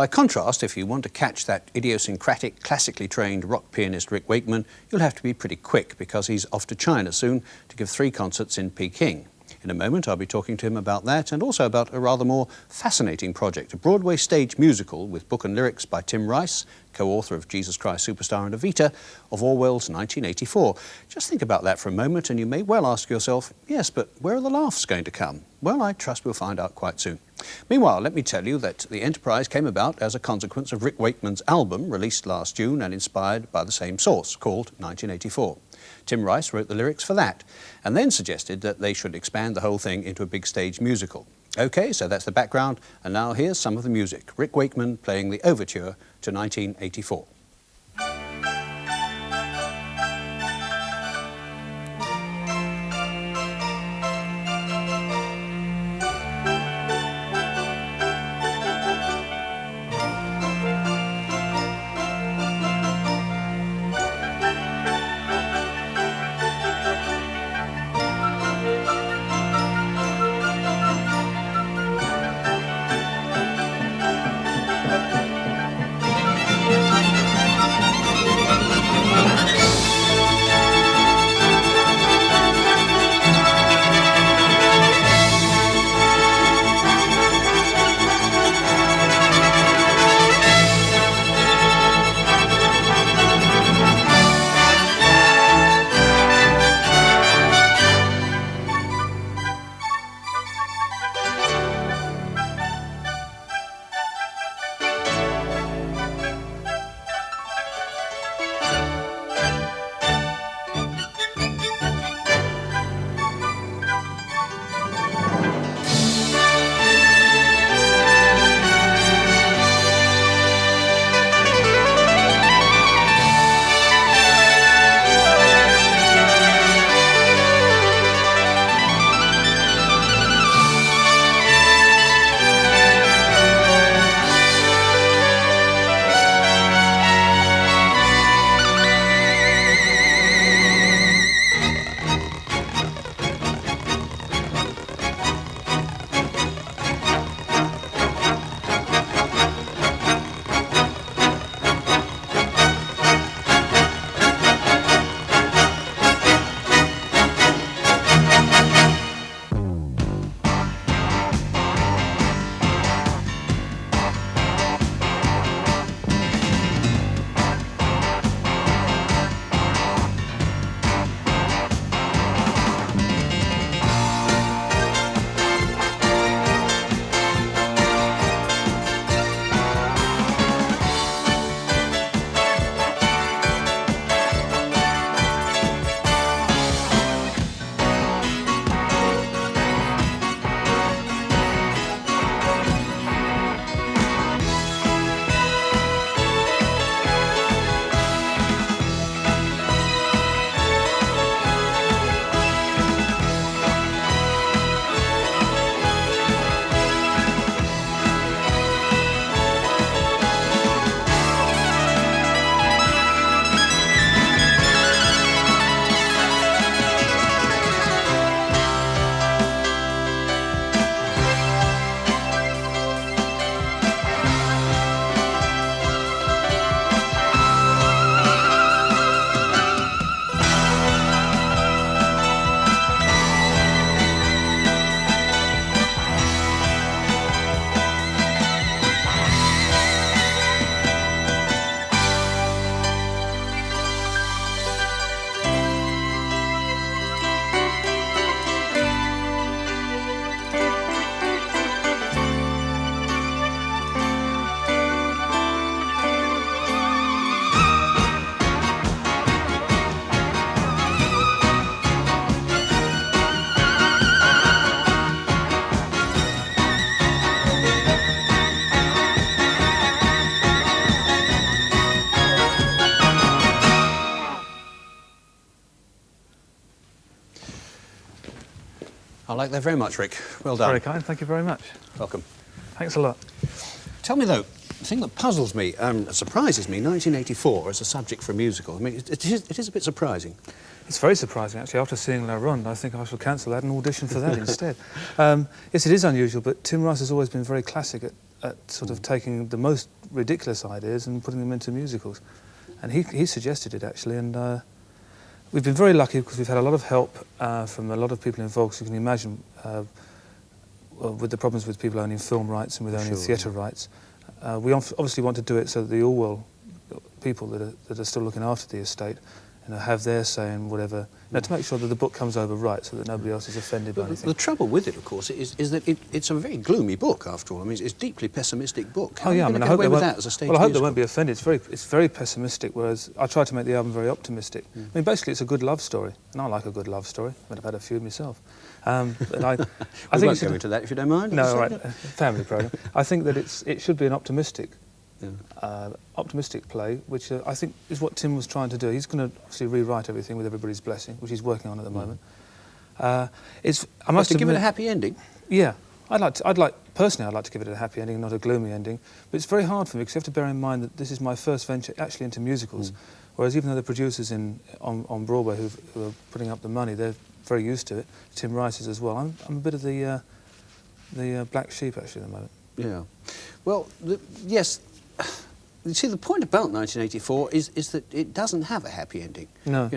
By contrast, if you want to catch that idiosyncratic, classically trained rock pianist Rick Wakeman, you'll have to be pretty quick because he's off to China soon to give 3 concerts in Peking. In a moment, I'll be talking to him about that and also about a rather more fascinating project, a Broadway stage musical with book and lyrics by Tim Rice, co-author of Jesus Christ Superstar and Evita, of Orwell's 1984. Just think about that for a moment and you may well ask yourself, yes, but where are the laughs going to come? Well, I trust we'll find out quite soon. Meanwhile, let me tell you that the enterprise came about as a consequence of Rick Wakeman's album, released last June and inspired by the same source, called 1984. Tim Rice wrote the lyrics for that, and then suggested that they should expand the whole thing into a big stage musical. OK, so that's the background, and now here's some of the music. Rick Wakeman playing the Overture to 1984. I like that very much, Rick. Well done. Very kind, thank you very much. Welcome. Thanks a lot. Tell me, though, the thing that puzzles me, surprises me, 1984 as a subject for a musical. I mean, it is a bit surprising. It's very surprising, actually. After seeing La Ronde, I think I shall cancel that and audition for that instead. Yes, it is unusual, but Tim Rice has always been very classic at sort of taking the most ridiculous ideas and putting them into musicals. And he suggested it, actually, and we've been very lucky because we've had a lot of help from a lot of people involved. So you can imagine with the problems with people owning film rights and with owning theatre rights, we obviously want to do it so that the Orwell people that are still looking after the estate, have their say in whatever, to make sure that the book comes over right, so that nobody else is offended by anything. The trouble with it, of course, is that it's a very gloomy book. After all, I mean, it's a deeply pessimistic book. Oh yeah, I hope they won't. As a stage well, I hope musical? they won't be offended. It's very pessimistic. Whereas I try to make the album very optimistic. I mean, basically, it's a good love story, and I like a good love story. I mean, I've had a few myself. But I We think won't go into that if you don't mind. No, all right, family program. I think that it should be an optimistic. Optimistic play, which I think is what Tim was trying to do. He's going to obviously rewrite everything with everybody's blessing, which he's working on at the moment. I must give it a happy ending. Yeah, personally, I'd like to give it a happy ending, not a gloomy ending. But it's very hard for me because you have to bear in mind that this is my first venture actually into musicals. Whereas even though the producers on Broadway who are putting up the money, they're very used to it. Tim Rice is as well. I'm a bit of the black sheep actually at the moment. Yeah. Well, yes. You see, the point about 1984 is that it doesn't have a happy ending. No.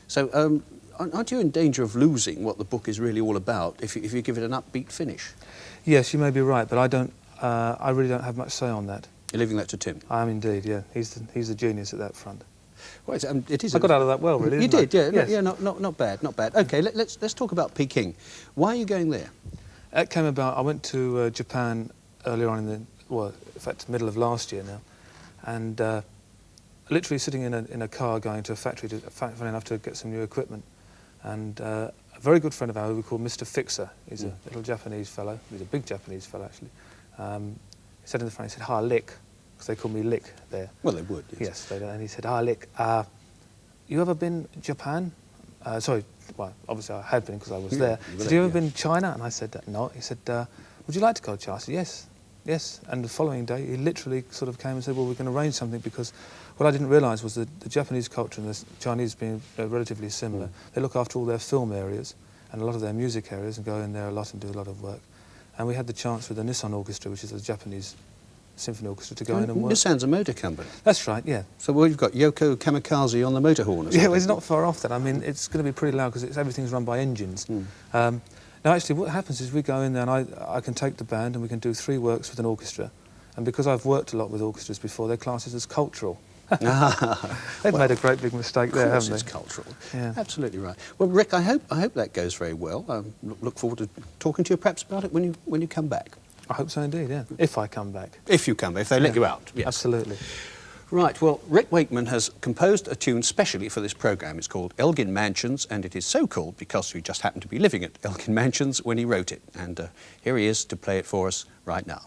So aren't you in danger of losing what the book is really all about if you give it an upbeat finish? Yes, you may be right, but I don't. I really don't have much say on that. You're leaving that to Tim. I am indeed. Yeah, he's the genius at that front. Well, it is. I got out of that well, really. You did, yeah. Yes. Yeah, not bad, not bad. Okay, let's talk about Peking. Why are you going there? It came about. I went to Japan earlier on in middle of last year now, and literally sitting in a car going to a factory, funny enough, to get some new equipment, and a very good friend of ours we call Mr. Fixer. He's a little Japanese fellow. He's a big Japanese fellow actually. He said in the front, he said, "Hi, Lick," because they call me Lick there. Well, they would. Yes, they do. And he said, "Hi, Lick. You ever been Japan?" Sorry, well, obviously I had been because I was there. He said, "You ever been China?" And I said, "No." He said, "Would you like to go to China?" I said, "Yes." Yes, and the following day he literally sort of came and said, well, we can arrange something, because what I didn't realise was that the Japanese culture and the Chinese being relatively similar, they look after all their film areas and a lot of their music areas and go in there a lot and do a lot of work. And we had the chance with the Nissan Orchestra, which is a Japanese symphony orchestra, to go in and work. Nissan's a motor company. That's right, yeah. So we've got Yoko Kamikaze on the motor horn or something. Yeah, well, it's not far off that. I mean, it's going to be pretty loud because everything's run by engines. Now, actually, what happens is we go in there and I can take the band and we can do 3 works with an orchestra. And because I've worked a lot with orchestras before, they're classed as cultural. They've made a great big mistake there, haven't they? It's cultural. Yeah. Absolutely right. Well, Rick, I hope that goes very well. Look forward to talking to you perhaps about it when you come back. I hope so indeed, yeah. If I come back. If you come back, if they let you out. Yes. Absolutely. Right, well, Rick Wakeman has composed a tune specially for this programme. It's called Elgin Mansions, and it is so called because we just happened to be living at Elgin Mansions when he wrote it. And here he is to play it for us right now.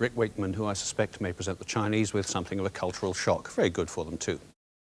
Rick Wakeman, who I suspect may present the Chinese with something of a cultural shock. Very good for them too.